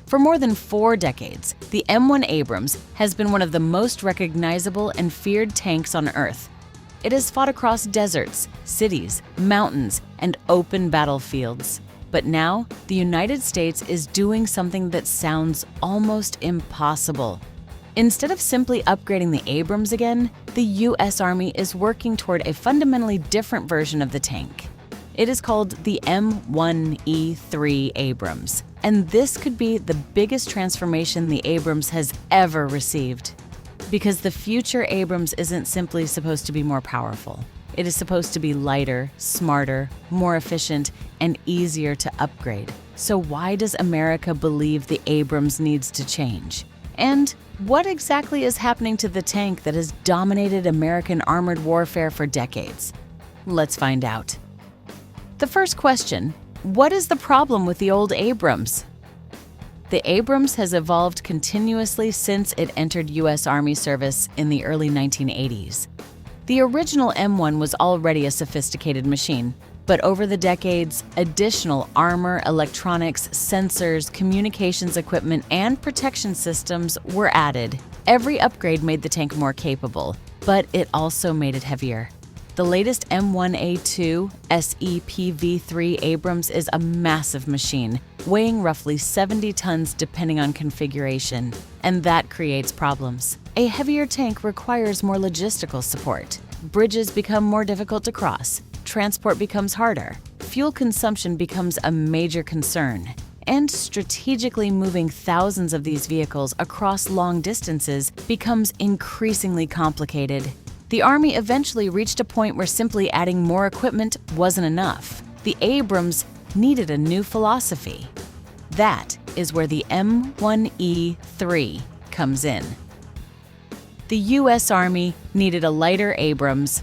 For more than 4 decades, the M1 Abrams has been one of the most recognizable and feared tanks on Earth. It has fought across deserts, cities, mountains, and open battlefields. But now, the United States is doing something that sounds almost impossible. Instead of simply upgrading the Abrams again, the U.S. Army is working toward a fundamentally different version of the tank. It is called the M1E3 Abrams, and this could be the biggest transformation the Abrams has ever received. Because the future Abrams isn't simply supposed to be more powerful. It is supposed to be lighter, smarter, more efficient, and easier to upgrade. So why does America believe the Abrams needs to change? And what exactly is happening to the tank that has dominated American armored warfare for decades? Let's find out. The first question, what is the problem with the old Abrams? The Abrams has evolved continuously since it entered U.S. Army service in the early 1980s. The original M1 was already a sophisticated machine, but over the decades, additional armor, electronics, sensors, communications equipment, and protection systems were added. Every upgrade made the tank more capable, but it also made it heavier. The latest M1A2 SEPV3 Abrams is a massive machine, weighing roughly 70 tons depending on configuration, and that creates problems. A heavier tank requires more logistical support. Bridges become more difficult to cross, transport becomes harder, fuel consumption becomes a major concern, and strategically moving thousands of these vehicles across long distances becomes increasingly complicated. The Army eventually reached a point where simply adding more equipment wasn't enough. The Abrams needed a new philosophy. That is where the M1E3 comes in. The U.S. Army needed a lighter Abrams.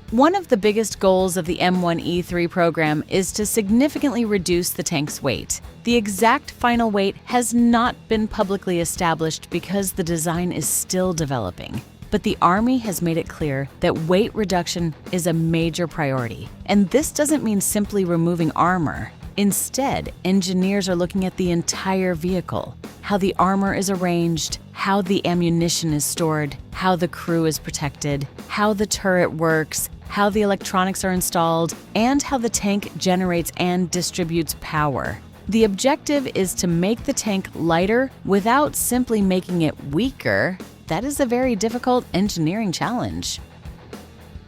One of the biggest goals of the M1E3 program is to significantly reduce the tank's weight. The exact final weight has not been publicly established because the design is still developing. But the Army has made it clear that weight reduction is a major priority. And this doesn't mean simply removing armor. Instead, engineers are looking at the entire vehicle, how the armor is arranged, how the ammunition is stored, how the crew is protected, how the turret works, how the electronics are installed, and how the tank generates and distributes power. The objective is to make the tank lighter without simply making it weaker. That is a very difficult engineering challenge.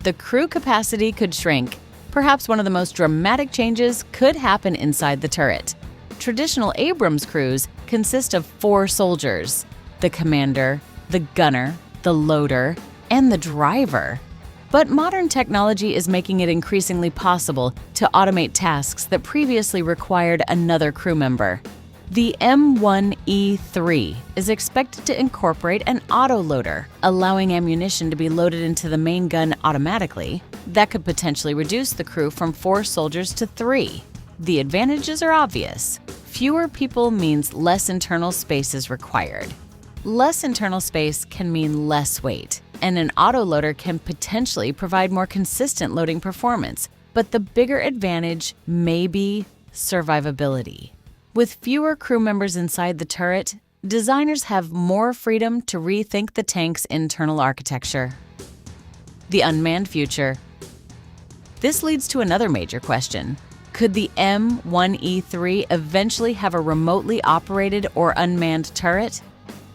The crew capacity could shrink. Perhaps one of the most dramatic changes could happen inside the turret. Traditional Abrams crews consist of 4 soldiers: the commander, the gunner, the loader, and the driver. But modern technology is making it increasingly possible to automate tasks that previously required another crew member. The M1E3 is expected to incorporate an autoloader, allowing ammunition to be loaded into the main gun automatically. That could potentially reduce the crew from 4 soldiers to 3. The advantages are obvious. Fewer people means less internal space is required. Less internal space can mean less weight, and an autoloader can potentially provide more consistent loading performance. But the bigger advantage may be survivability. With fewer crew members inside the turret, designers have more freedom to rethink the tank's internal architecture. The unmanned future. This leads to another major question. Could the M1E3 eventually have a remotely operated or unmanned turret?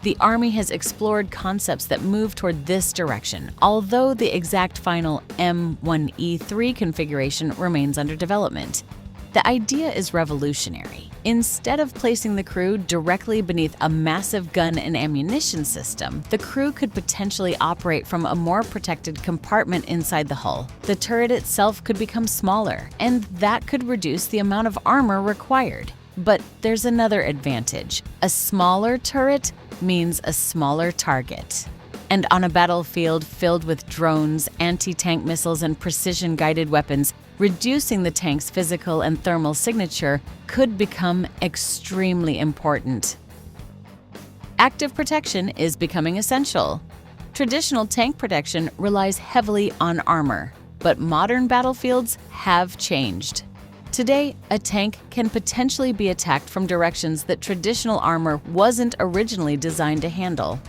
The Army has explored concepts that move toward this direction, although the exact final M1E3 configuration remains under development. The idea is revolutionary. Instead of placing the crew directly beneath a massive gun and ammunition system, the crew could potentially operate from a more protected compartment inside the hull. The turret itself could become smaller, and that could reduce the amount of armor required. But there's another advantage. A smaller turret means a smaller target. And on a battlefield filled with drones, anti-tank missiles, and precision-guided weapons, reducing the tank's physical and thermal signature could become extremely important. Active protection is becoming essential. Traditional tank protection relies heavily on armor, but modern battlefields have changed. Today, a tank can potentially be attacked from directions that traditional armor wasn't originally designed to handle.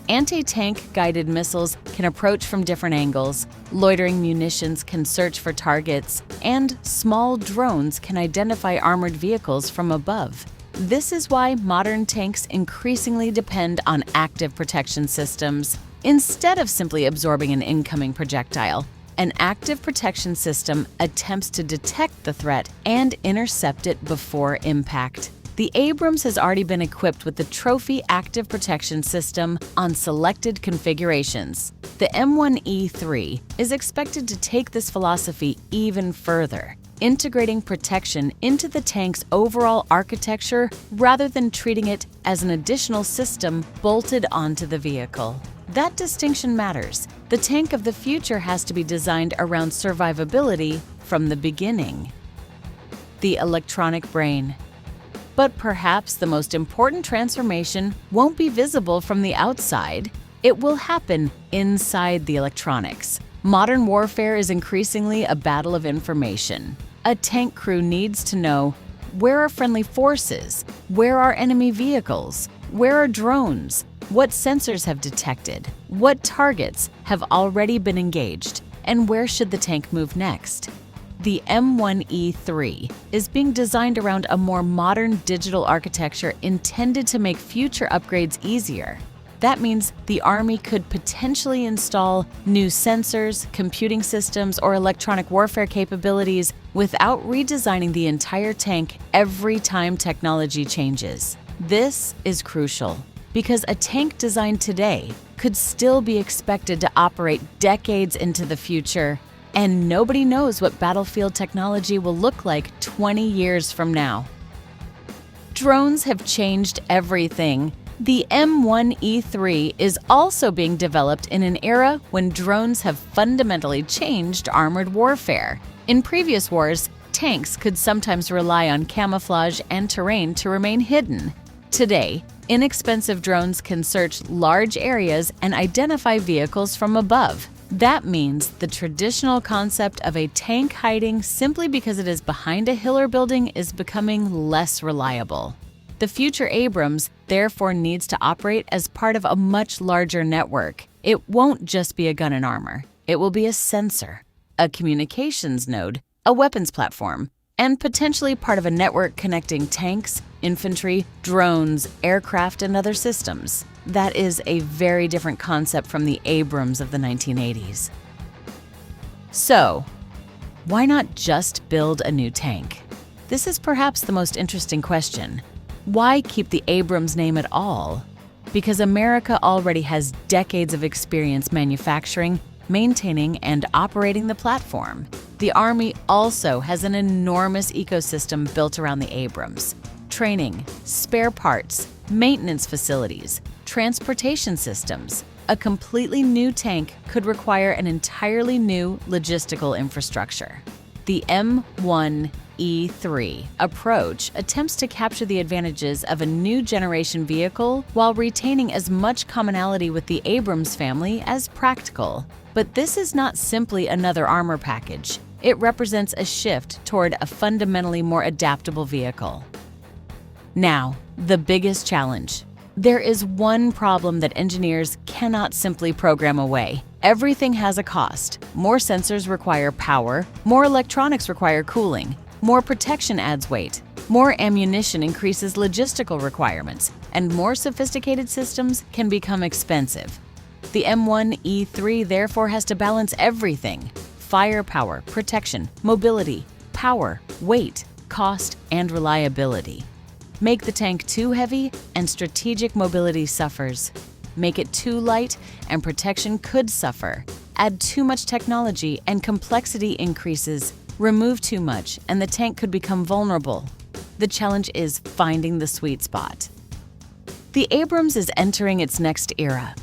Anti-tank guided missiles can approach from different angles, loitering munitions can search for targets, and small drones can identify armored vehicles from above. This is why modern tanks increasingly depend on active protection systems. Instead of simply absorbing an incoming projectile, an active protection system attempts to detect the threat and intercept it before impact. The Abrams has already been equipped with the Trophy Active Protection System on selected configurations. The M1E3 is expected to take this philosophy even further, integrating protection into the tank's overall architecture rather than treating it as an additional system bolted onto the vehicle. That distinction matters. The tank of the future has to be designed around survivability from the beginning. The electronic brain. But perhaps the most important transformation won't be visible from the outside. It will happen inside the electronics. Modern warfare is increasingly a battle of information. A tank crew needs to know, where are friendly forces? Where are enemy vehicles? Where are drones? What sensors have detected? What targets have already been engaged? And where should the tank move next? The M1E3 is being designed around a more modern digital architecture intended to make future upgrades easier. That means the Army could potentially install new sensors, computing systems, or electronic warfare capabilities without redesigning the entire tank every time technology changes. This is crucial because a tank designed today could still be expected to operate decades into the future, and nobody knows what battlefield technology will look like 20 years from now. Drones have changed everything. The M1E3 is also being developed in an era when drones have fundamentally changed armored warfare. In previous wars, tanks could sometimes rely on camouflage and terrain to remain hidden. Today, inexpensive drones can search large areas and identify vehicles from above. That means the traditional concept of a tank hiding simply because it is behind a hill or building is becoming less reliable. The future Abrams therefore needs to operate as part of a much larger network. It won't just be a gun and armor. It will be a sensor, a communications node, a weapons platform, and potentially part of a network connecting tanks, infantry, drones, aircraft, and other systems. That is a very different concept from the Abrams of the 1980s. So, why not just build a new tank? This is perhaps the most interesting question. Why keep the Abrams name at all? Because America already has decades of experience manufacturing, maintaining, and operating the platform. The Army also has an enormous ecosystem built around the Abrams. Training, spare parts, maintenance facilities, transportation systems. A completely new tank could require an entirely new logistical infrastructure. The M1E3 approach attempts to capture the advantages of a new generation vehicle while retaining as much commonality with the Abrams family as practical. But this is not simply another armor package. It represents a shift toward a fundamentally more adaptable vehicle. Now, the biggest challenge. There is one problem that engineers cannot simply program away. Everything has a cost. More sensors require power, more electronics require cooling, more protection adds weight, more ammunition increases logistical requirements, and more sophisticated systems can become expensive. The M1E3 therefore has to balance everything: firepower, protection, mobility, power, weight, cost, and reliability. Make the tank too heavy and strategic mobility suffers. Make it too light and protection could suffer. Add too much technology and complexity increases. Remove too much and the tank could become vulnerable. The challenge is finding the sweet spot. The Abrams is entering its next era.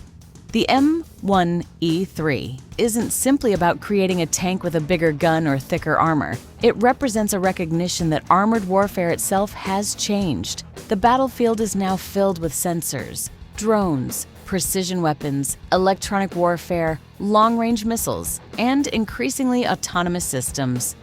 The M1E3 isn't simply about creating a tank with a bigger gun or thicker armor. It represents a recognition that armored warfare itself has changed. The battlefield is now filled with sensors, drones, precision weapons, electronic warfare, long-range missiles, and increasingly autonomous systems.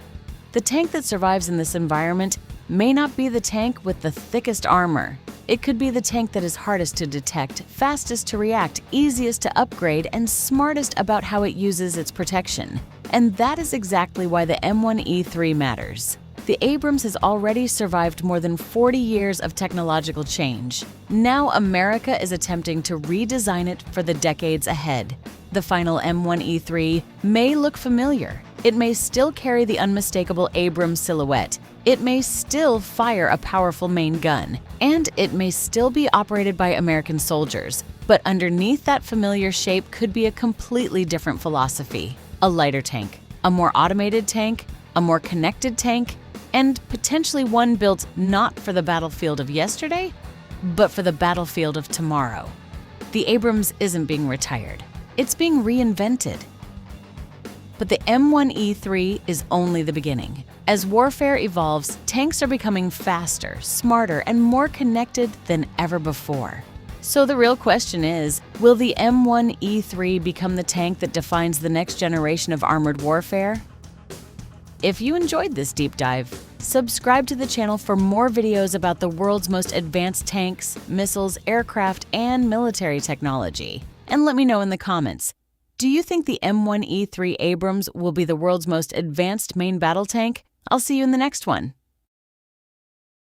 The tank that survives in this environment may not be the tank with the thickest armor. It could be the tank that is hardest to detect, fastest to react, easiest to upgrade, and smartest about how it uses its protection. And that is exactly why the M1E3 matters. The Abrams has already survived more than 40 years of technological change. Now America is attempting to redesign it for the decades ahead. The final M1E3 may look familiar. It may still carry the unmistakable Abrams silhouette. It may still fire a powerful main gun. And it may still be operated by American soldiers. But underneath that familiar shape could be a completely different philosophy. A lighter tank, a more automated tank, a more connected tank, and potentially one built not for the battlefield of yesterday, but for the battlefield of tomorrow. The Abrams isn't being retired. It's being reinvented. But the M1E3 is only the beginning. As warfare evolves, tanks are becoming faster, smarter, and more connected than ever before. So the real question is, will the M1E3 become the tank that defines the next generation of armored warfare? If you enjoyed this deep dive, subscribe to the channel for more videos about the world's most advanced tanks, missiles, aircraft, and military technology. And let me know in the comments, do you think the M1E3 Abrams will be the world's most advanced main battle tank? I'll see you in the next one.